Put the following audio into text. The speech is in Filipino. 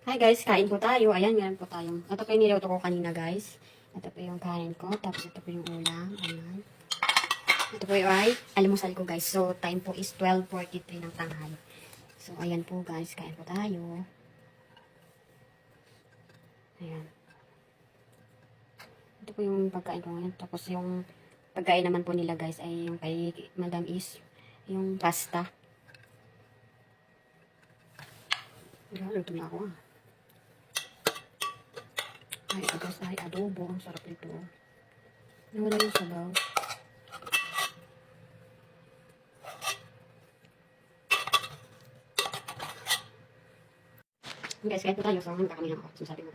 Hi guys, kain po tayo. Ayan, meron po tayong. Ito po yung niluto ko kanina guys. Ito po yung kain ko. Tapos ito po yung ulam. Ayan. Ito po yung ay almusal ko guys. So, time po is 12:43 ng tanghali. So, ayan po guys. Kain po tayo. Ayan. Ito po yung pagkain ko ngayon. Tapos yung pagkain naman po nila guys ay yung kay Madam is yung pasta. Ayan, luto na ako ah. Ay, ito guys ay adobo. Ang sarap nito. Nawala yung sabaw. Guys, kahit po tayo, so hanggang kami lang ako. Sabi mo